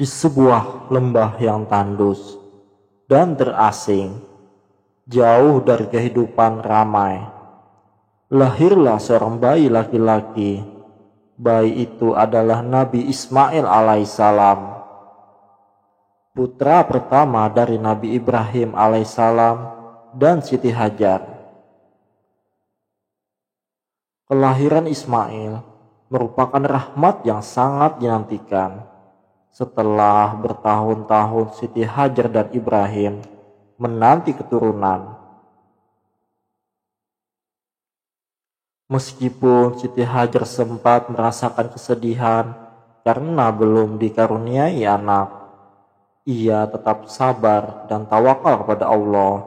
Di sebuah lembah yang tandus dan terasing, jauh dari kehidupan ramai, lahirlah seorang bayi laki-laki. Bayi itu adalah Nabi Ismail alaihissalam, putra pertama dari Nabi Ibrahim alaihissalam dan Siti Hajar. Kelahiran Ismail merupakan rahmat yang sangat dinantikan. Setelah bertahun-tahun Siti Hajar dan Ibrahim menanti keturunan. Meskipun Siti Hajar sempat merasakan kesedihan karena belum dikaruniai anak, ia tetap sabar dan tawakal kepada Allah.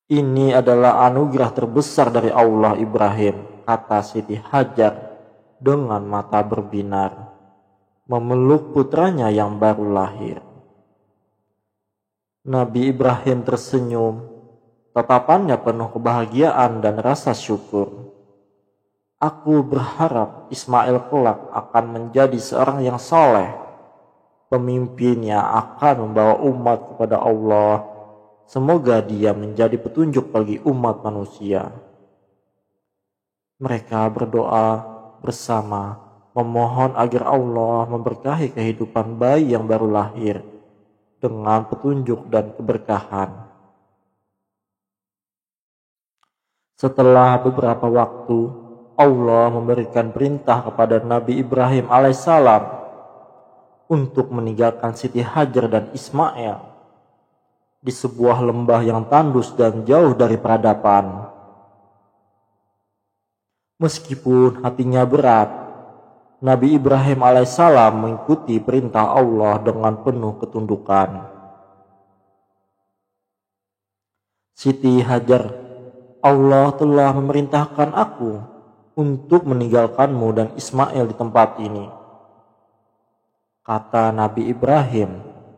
Ini adalah anugerah terbesar dari Allah Ibrahim, kata Siti Hajar dengan mata berbinar, memeluk putranya yang baru lahir. Nabi Ibrahim tersenyum, tatapannya penuh kebahagiaan dan rasa syukur. Aku berharap Ismail kelak akan menjadi seorang yang soleh. Pemimpinnya akan membawa umat kepada Allah. Semoga dia menjadi petunjuk bagi umat manusia. Mereka berdoa bersama, memohon agar Allah memberkahi kehidupan bayi yang baru lahir dengan petunjuk dan keberkahan. Setelah beberapa waktu, Allah memberikan perintah kepada Nabi Ibrahim alaihissalam untuk meninggalkan Siti Hajar dan Ismail di sebuah lembah yang tandus dan jauh dari peradaban. Meskipun hatinya berat, Nabi Ibrahim alaihissalam mengikuti perintah Allah dengan penuh ketundukan. Siti Hajar, Allah telah memerintahkan aku untuk meninggalkanmu dan Ismail di tempat ini, kata Nabi Ibrahim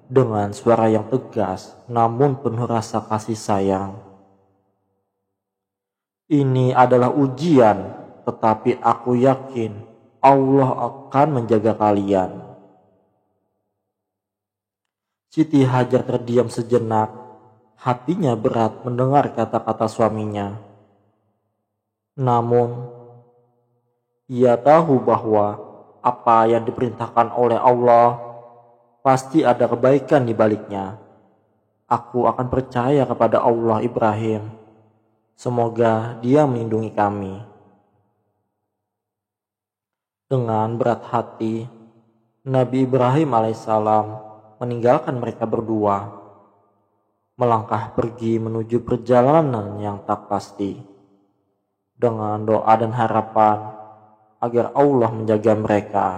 dengan suara yang tegas namun penuh rasa kasih sayang. Ini adalah ujian, tetapi aku yakin Allah akan menjaga kalian. Siti Hajar terdiam sejenak, hatinya berat mendengar kata-kata suaminya. Namun, ia tahu bahwa apa yang diperintahkan oleh Allah pasti ada kebaikan di baliknya. Aku akan percaya kepada Allah Ibrahim. Semoga Dia melindungi kami. Dengan berat hati, Nabi Ibrahim alaihissalam meninggalkan mereka berdua, melangkah pergi menuju perjalanan yang tak pasti, dengan doa dan harapan agar Allah menjaga mereka.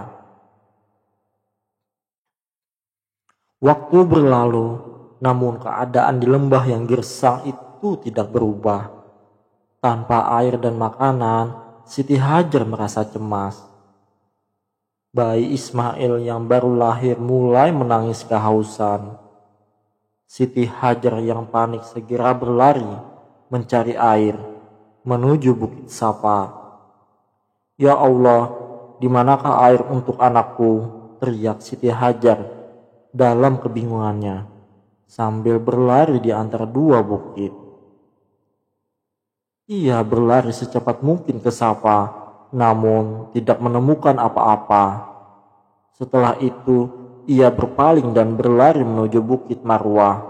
Waktu berlalu, namun keadaan di lembah yang gersang itu tidak berubah. Tanpa air dan makanan, Siti Hajar merasa cemas. Bayi Ismail yang baru lahir mulai menangis kehausan. Siti Hajar yang panik segera berlari mencari air menuju Bukit Safa. Ya Allah, di manakah air untuk anakku? Teriak Siti Hajar dalam kebingungannya sambil berlari di antara dua bukit. Ia berlari secepat mungkin ke Safa, namun tidak menemukan apa-apa. Setelah itu, ia berpaling dan berlari menuju Bukit Marwah.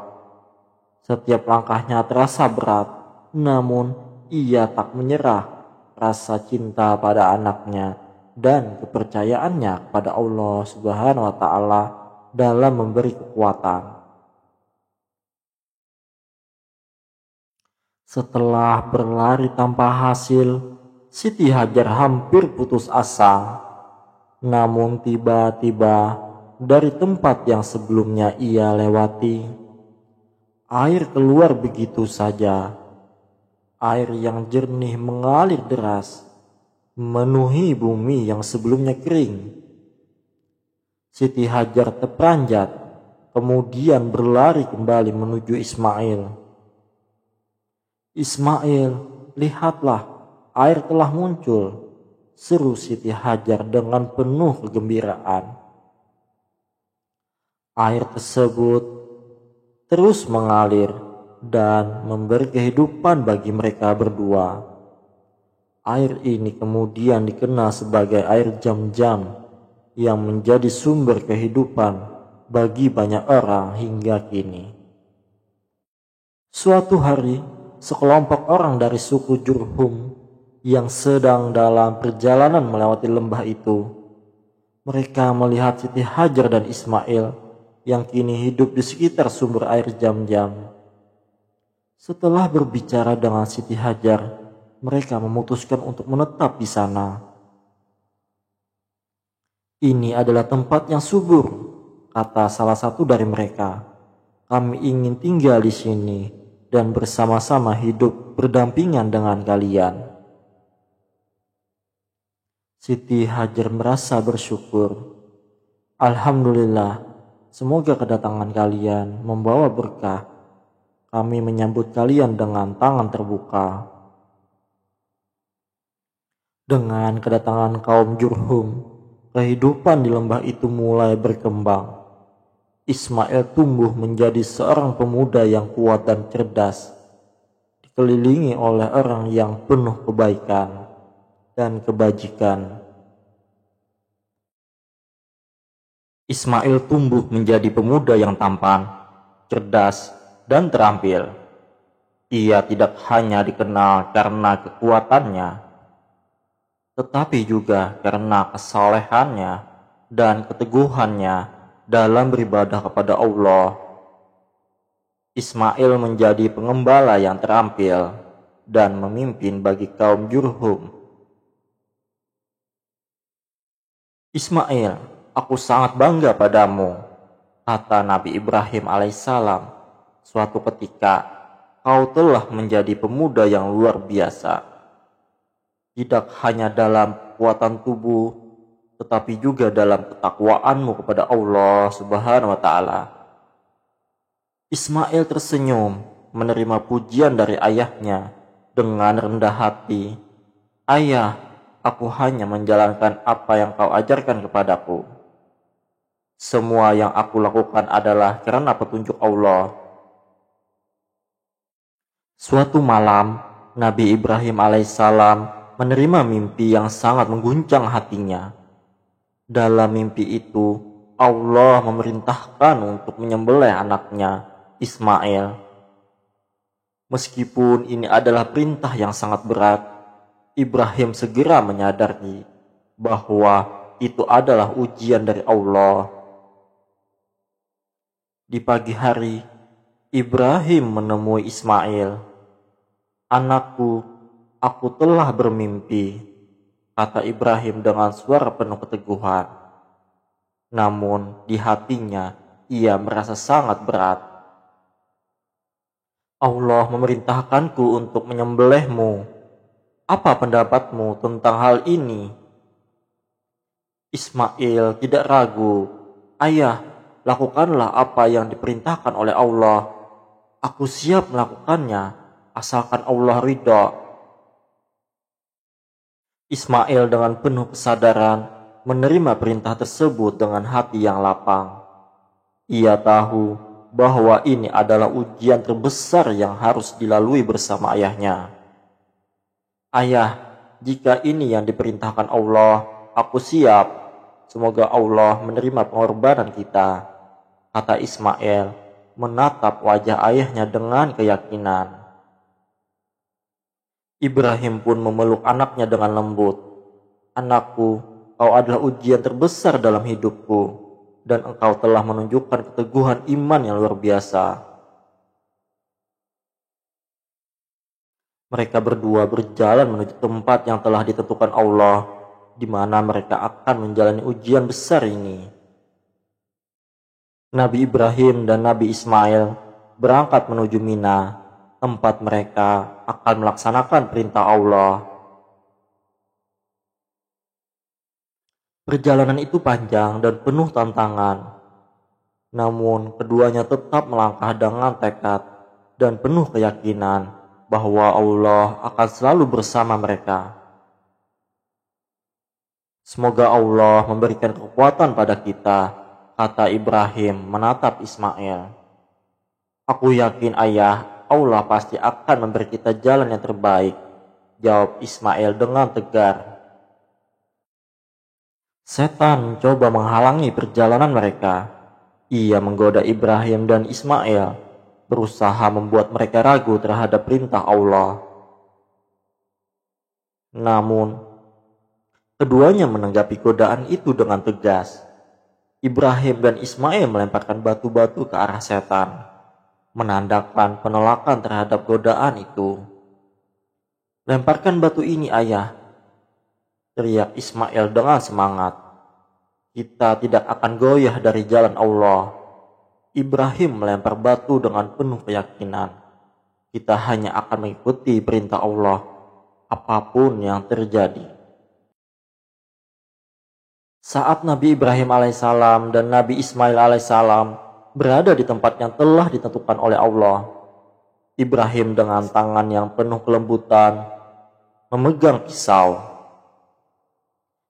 Setiap langkahnya terasa berat, namun ia tak menyerah. Rasa cinta pada anaknya dan kepercayaannya kepada Allah Subhanahu wa Ta'ala dalam memberi kekuatan. Setelah berlari tanpa hasil, Siti Hajar hampir putus asa. Namun tiba-tiba dari tempat yang sebelumnya ia lewati, air keluar begitu saja. Air yang jernih mengalir deras, memenuhi bumi yang sebelumnya kering. Siti Hajar terperanjat, kemudian berlari kembali menuju Ismail. Ismail, lihatlah, air telah muncul. seru Siti Hajar dengan penuh kegembiraan. Air tersebut terus mengalir dan memberi kehidupan bagi mereka berdua. Air ini kemudian dikenal sebagai air Zam-Zam yang menjadi sumber kehidupan bagi banyak orang hingga kini. Suatu hari, sekelompok orang dari suku Jurhum yang sedang dalam perjalanan melewati lembah itu, mereka melihat Siti Hajar dan Ismail yang kini hidup di sekitar sumber air Zam-Zam. Setelah berbicara dengan Siti Hajar, mereka memutuskan untuk menetap di sana. Ini adalah tempat yang subur, kata salah satu dari mereka. Kami ingin tinggal di sini dan bersama-sama hidup berdampingan dengan kalian. Siti Hajar merasa bersyukur. Alhamdulillah, semoga kedatangan kalian membawa berkah. Kami menyambut kalian dengan tangan terbuka. Dengan kedatangan kaum Jurhum, kehidupan di lembah itu mulai berkembang. Ismail tumbuh menjadi seorang pemuda yang kuat dan cerdas, dikelilingi oleh orang yang penuh kebaikan dan kebajikan. Ismail tumbuh menjadi pemuda yang tampan, cerdas, dan terampil. Ia tidak hanya dikenal karena kekuatannya, tetapi juga karena kesalehannya dan keteguhannya dalam beribadah kepada Allah. Ismail menjadi pengembala yang terampil dan memimpin bagi kaum Jurhum. Ismail, aku sangat bangga padamu, kata Nabi Ibrahim alaihissalam. Suatu ketika, kau telah menjadi pemuda yang luar biasa. Tidak hanya dalam kekuatan tubuh, tetapi juga dalam ketakwaanmu kepada Allah Subhanahu wa Ta'ala. Ismail tersenyum menerima pujian dari ayahnya dengan rendah hati. Ayah, aku hanya menjalankan apa yang kau ajarkan kepadaku. Semua yang aku lakukan adalah karena petunjuk Allah. Suatu malam, Nabi Ibrahim alaihissalam menerima mimpi yang sangat mengguncang hatinya. Dalam mimpi itu, Allah memerintahkan untuk menyembelih anaknya, Ismail. Meskipun ini adalah perintah yang sangat berat, Ibrahim segera menyadari bahwa itu adalah ujian dari Allah. Di pagi hari, Ibrahim menemui Ismail. Anakku, aku telah bermimpi, kata Ibrahim dengan suara penuh keteguhan. Namun di hatinya ia merasa sangat berat. Allah memerintahkanku untuk menyembelihmu. Apa pendapatmu tentang hal ini? Ismail tidak ragu. Ayah, lakukanlah apa yang diperintahkan oleh Allah. Aku siap melakukannya, asalkan Allah ridha. Ismail dengan penuh kesadaran menerima perintah tersebut dengan hati yang lapang. Ia tahu bahwa ini adalah ujian terbesar yang harus dilalui bersama ayahnya. Ayah, jika ini yang diperintahkan Allah, aku siap. Semoga Allah menerima pengorbanan kita, kata Ismail, menatap wajah ayahnya dengan keyakinan. Ibrahim pun memeluk anaknya dengan lembut. Anakku, kau adalah ujian terbesar dalam hidupku, dan engkau telah menunjukkan keteguhan iman yang luar biasa. Mereka berdua berjalan menuju tempat yang telah ditentukan Allah, di mana mereka akan menjalani ujian besar ini. Nabi Ibrahim dan Nabi Ismail berangkat menuju Mina, tempat mereka akan melaksanakan perintah Allah. Perjalanan itu panjang dan penuh tantangan. Namun keduanya tetap melangkah dengan tekad dan penuh keyakinan bahwa Allah akan selalu bersama mereka. Semoga Allah memberikan kekuatan pada kita, kata Ibrahim menatap Ismail. Aku yakin ayah, Allah pasti akan memberi kita jalan yang terbaik, jawab Ismail dengan tegar. Setan mencoba menghalangi perjalanan mereka. Ia menggoda Ibrahim dan Ismail, berusaha membuat mereka ragu terhadap perintah Allah. Namun, keduanya menanggapi godaan itu dengan tegas. Ibrahim dan Ismail melemparkan batu-batu ke arah setan, menandakan penolakan terhadap godaan itu. Lemparkan batu ini, ayah, teriak Ismail dengan semangat. Kita tidak akan goyah dari jalan Allah. Ibrahim melempar batu dengan penuh keyakinan. Kita hanya akan mengikuti perintah Allah, apapun yang terjadi. Saat Nabi Ibrahim alaihissalam dan Nabi Ismail alaihissalam berada di tempat yang telah ditentukan oleh Allah, Ibrahim dengan tangan yang penuh kelembutan memegang pisau,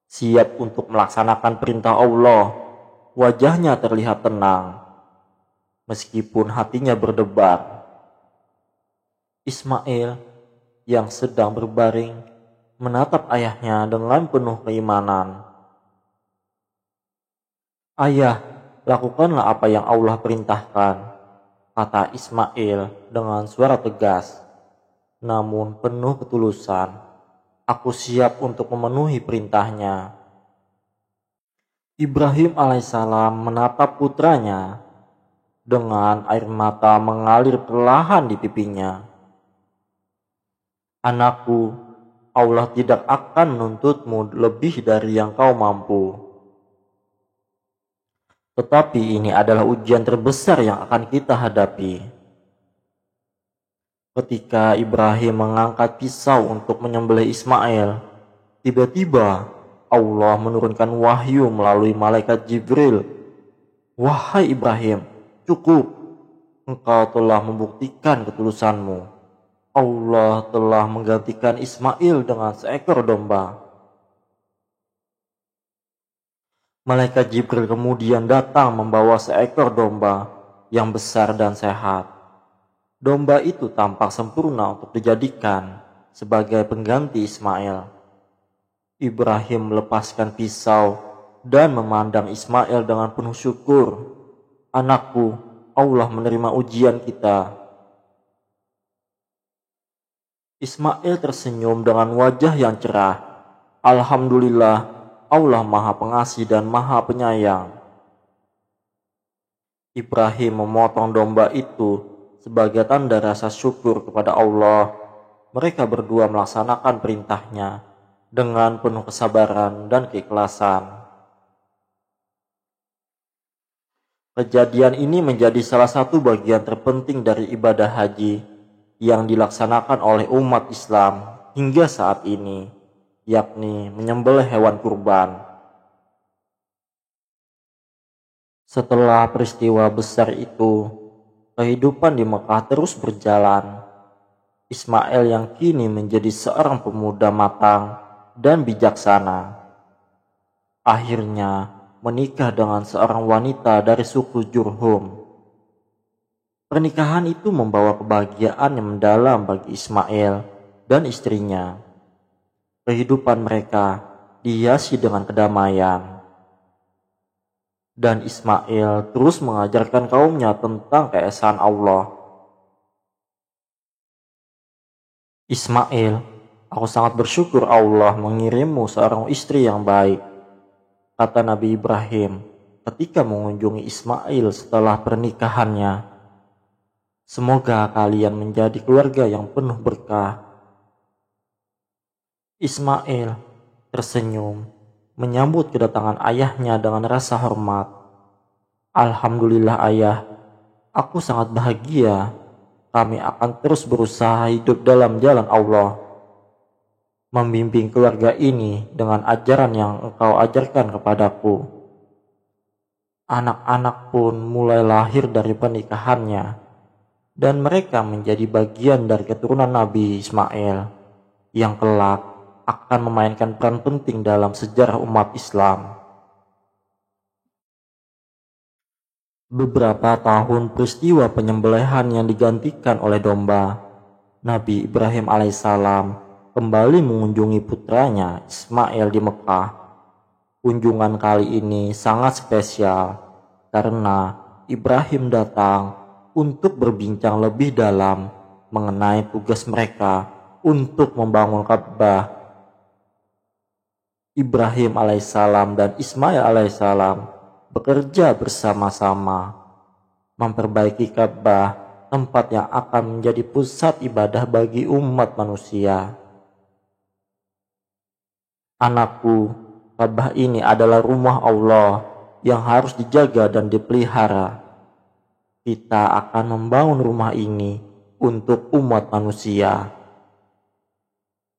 siap untuk melaksanakan perintah Allah. Wajahnya terlihat tenang, meskipun hatinya berdebar. Ismail yang sedang berbaring menatap ayahnya dengan penuh keimanan. Ayah, lakukanlah apa yang Allah perintahkan, kata Ismail dengan suara tegas, namun penuh ketulusan. Aku siap untuk memenuhi perintahnya. Ibrahim alaihissalam menatap putranya dengan air mata mengalir perlahan di pipinya. Anakku, Allah tidak akan menuntutmu lebih dari yang kau mampu. Tetapi ini adalah ujian terbesar yang akan kita hadapi. Ketika Ibrahim mengangkat pisau untuk menyembelih Ismail, tiba-tiba Allah menurunkan wahyu melalui malaikat Jibril. Wahai Ibrahim, cukup. Engkau telah membuktikan ketulusanmu. Allah telah menggantikan Ismail dengan seekor domba. Malaikat Jibril kemudian datang membawa seekor domba yang besar dan sehat. Domba itu tampak sempurna untuk dijadikan sebagai pengganti Ismail. Ibrahim melepaskan pisau dan memandang Ismail dengan penuh syukur. Anakku, Allah menerima ujian kita. Ismail tersenyum dengan wajah yang cerah. Alhamdulillah, Allah Maha Pengasih dan Maha Penyayang. Ibrahim memotong domba itu sebagai tanda rasa syukur kepada Allah. Mereka berdua melaksanakan perintahnya dengan penuh kesabaran dan keikhlasan. Kejadian ini menjadi salah satu bagian terpenting dari ibadah haji yang dilaksanakan oleh umat Islam hingga saat ini, yakni menyembelih hewan kurban. Setelah peristiwa besar itu, kehidupan di Mekah terus berjalan. Ismail yang kini menjadi seorang pemuda matang dan bijaksana, akhirnya menikah dengan seorang wanita dari suku Jurhum. Pernikahan itu membawa kebahagiaan yang mendalam bagi Ismail dan istrinya. Kehidupan mereka dihiasi dengan kedamaian. Dan Ismail terus mengajarkan kaumnya tentang keesaan Allah. Ismail, aku sangat bersyukur Allah mengirimmu seorang istri yang baik, kata Nabi Ibrahim ketika mengunjungi Ismail setelah pernikahannya. Semoga kalian menjadi keluarga yang penuh berkah. Ismail tersenyum menyambut kedatangan ayahnya dengan rasa hormat. Alhamdulillah ayah, aku sangat bahagia. Kami akan terus berusaha hidup dalam jalan Allah, membimbing keluarga ini dengan ajaran yang engkau ajarkan kepadaku. Anak-anak pun mulai lahir dari pernikahannya, dan mereka menjadi bagian dari keturunan Nabi Ismail yang kelak akan memainkan peran penting dalam sejarah umat Islam. Beberapa tahun peristiwa penyembelihan yang digantikan oleh domba, Nabi Ibrahim alaihissalam kembali mengunjungi putranya Ismail di Mekah. Kunjungan kali ini sangat spesial karena Ibrahim datang untuk berbincang lebih dalam mengenai tugas mereka untuk membangun Ka'bah. Ibrahim alaihissalam dan Ismail alaihissalam bekerja bersama-sama memperbaiki Ka'bah, tempat yang akan menjadi pusat ibadah bagi umat manusia. Anakku, Ka'bah ini adalah rumah Allah yang harus dijaga dan dipelihara. Kita akan membangun rumah ini untuk umat manusia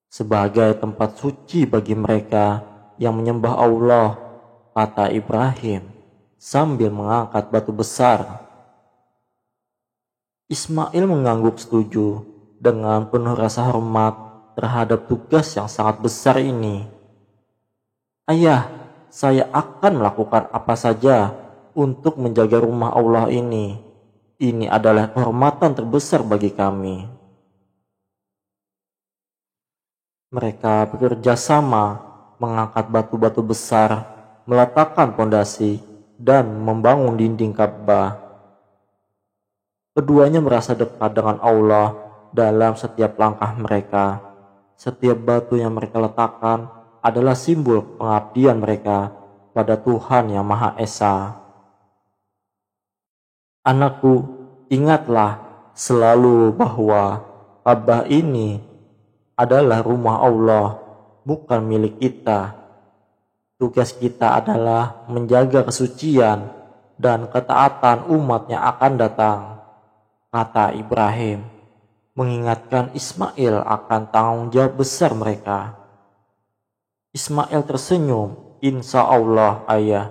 sebagai tempat suci bagi mereka yang menyembah Allah, kata Ibrahim sambil mengangkat batu besar. Ismail mengangguk setuju dengan penuh rasa hormat terhadap tugas yang sangat besar ini. Ayah, saya akan melakukan apa saja untuk menjaga rumah Allah ini. Ini adalah kehormatan terbesar bagi kami. Mereka bekerja sama mengangkat batu-batu besar, meletakkan pondasi, dan membangun dinding Ka'bah. Keduanya merasa dekat dengan Allah dalam setiap langkah mereka. Setiap batu yang mereka letakkan adalah simbol pengabdian mereka pada Tuhan yang Maha Esa. Anakku, ingatlah selalu bahwa Ka'bah ini adalah rumah Allah, bukan milik kita. Tugas kita adalah menjaga kesucian dan ketaatan umat yang akan datang, kata Ibrahim, mengingatkan Ismail akan tanggung jawab besar mereka. Ismail tersenyum, insya Allah ayah,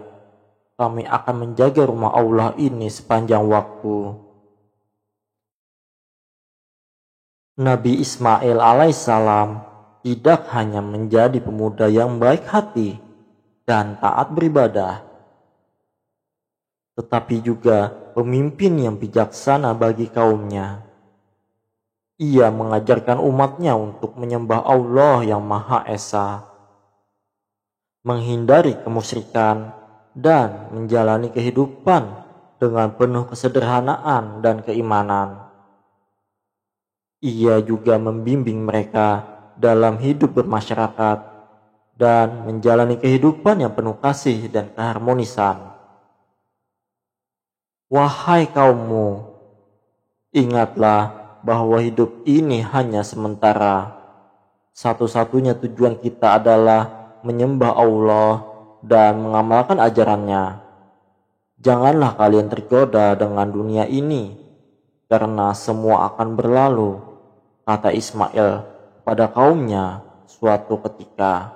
kami akan menjaga rumah Allah ini sepanjang waktu. Nabi Ismail alaihissalam tidak hanya menjadi pemuda yang baik hati dan taat beribadah, tetapi juga pemimpin yang bijaksana bagi kaumnya. Ia mengajarkan umatnya untuk menyembah Allah yang Maha Esa, menghindari kemusyrikan, dan menjalani kehidupan dengan penuh kesederhanaan dan keimanan. Ia juga membimbing mereka dalam hidup bermasyarakat dan menjalani kehidupan yang penuh kasih dan keharmonisan. Wahai kaummu, ingatlah bahwa hidup ini hanya sementara. Satu-satunya tujuan kita adalah menyembah Allah dan mengamalkan ajarannya. Janganlah kalian tergoda dengan dunia ini, karena semua akan berlalu, kata Ismail pada kaumnya suatu ketika.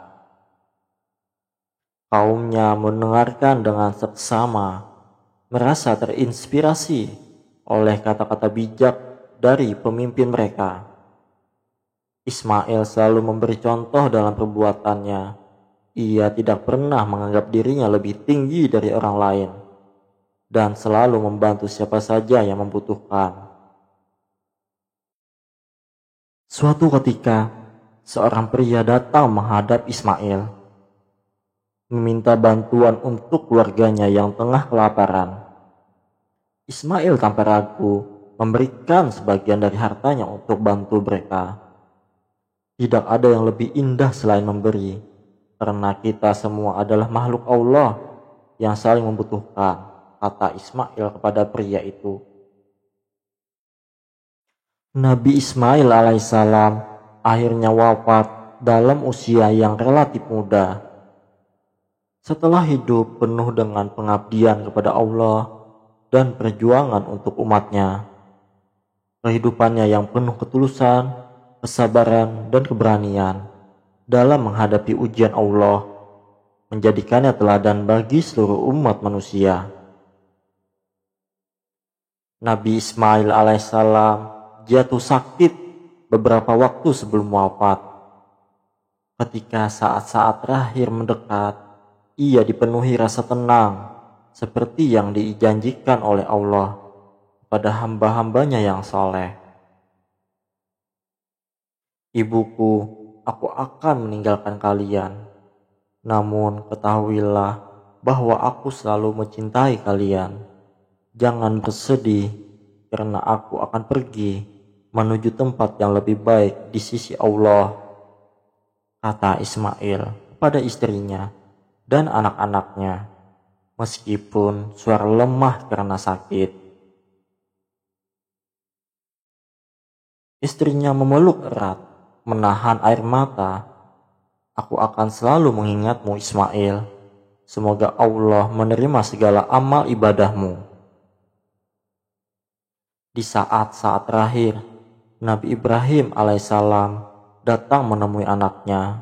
Kaumnya mendengarkan dengan seksama, merasa terinspirasi oleh kata-kata bijak dari pemimpin mereka. Ismail selalu memberi contoh dalam perbuatannya. Ia tidak pernah menganggap dirinya lebih tinggi dari orang lain dan selalu membantu siapa saja yang membutuhkan. Suatu ketika, seorang pria datang menghadap Ismail, meminta bantuan untuk keluarganya yang tengah kelaparan. Ismail tanpa ragu memberikan sebagian dari hartanya untuk bantu mereka. Tidak ada yang lebih indah selain memberi, karena kita semua adalah makhluk Allah yang saling membutuhkan, kata Ismail kepada pria itu. Nabi Ismail alaihissalam akhirnya wafat dalam usia yang relatif muda. Setelah hidup penuh dengan pengabdian kepada Allah dan perjuangan untuk umatnya, kehidupannya yang penuh ketulusan, kesabaran, dan keberanian dalam menghadapi ujian Allah menjadikannya teladan bagi seluruh umat manusia. Nabi Ismail alaihissalam jatuh sakit beberapa waktu sebelum wafat. Ketika saat-saat terakhir mendekat, ia dipenuhi rasa tenang, seperti yang dijanjikan oleh Allah pada hamba-hambanya yang soleh. Ibuku, aku akan meninggalkan kalian. Namun ketahuilah bahwa aku selalu mencintai kalian. Jangan bersedih, karena aku akan pergi menuju tempat yang lebih baik di sisi Allah, kata Ismail pada istrinya dan anak-anaknya, meskipun suara lemah karena sakit. Istrinya memeluk erat, menahan air mata. Aku akan selalu mengingatmu, Ismail. Semoga Allah menerima segala amal ibadahmu. Di saat-saat terakhir, Nabi Ibrahim alaihissalam datang menemui anaknya.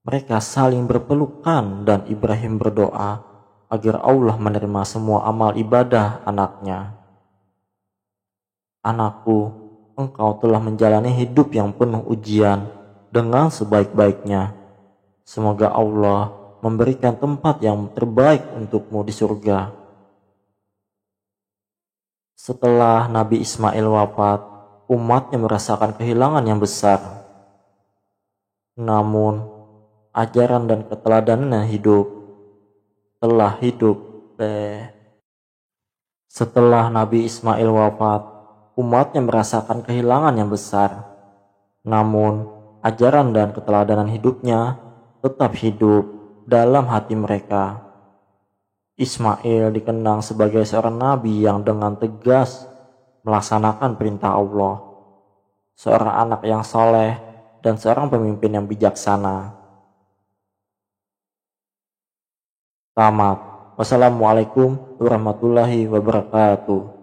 Mereka saling berpelukan dan Ibrahim berdoa agar Allah menerima semua amal ibadah anaknya. Anakku, engkau telah menjalani hidup yang penuh ujian dengan sebaik-baiknya. Semoga Allah memberikan tempat yang terbaik untukmu di surga. Setelah Nabi Ismail wafat, umatnya merasakan kehilangan yang besar. Namun, ajaran dan keteladanan telah hidup. Setelah Nabi Ismail wafat, umatnya merasakan kehilangan yang besar. Namun, ajaran dan keteladanan hidupnya tetap hidup dalam hati mereka. Ismail dikenang sebagai seorang nabi yang dengan tegas melaksanakan perintah Allah, seorang anak yang soleh, dan seorang pemimpin yang bijaksana. Tamat. Wassalamualaikum warahmatullahi wabarakatuh.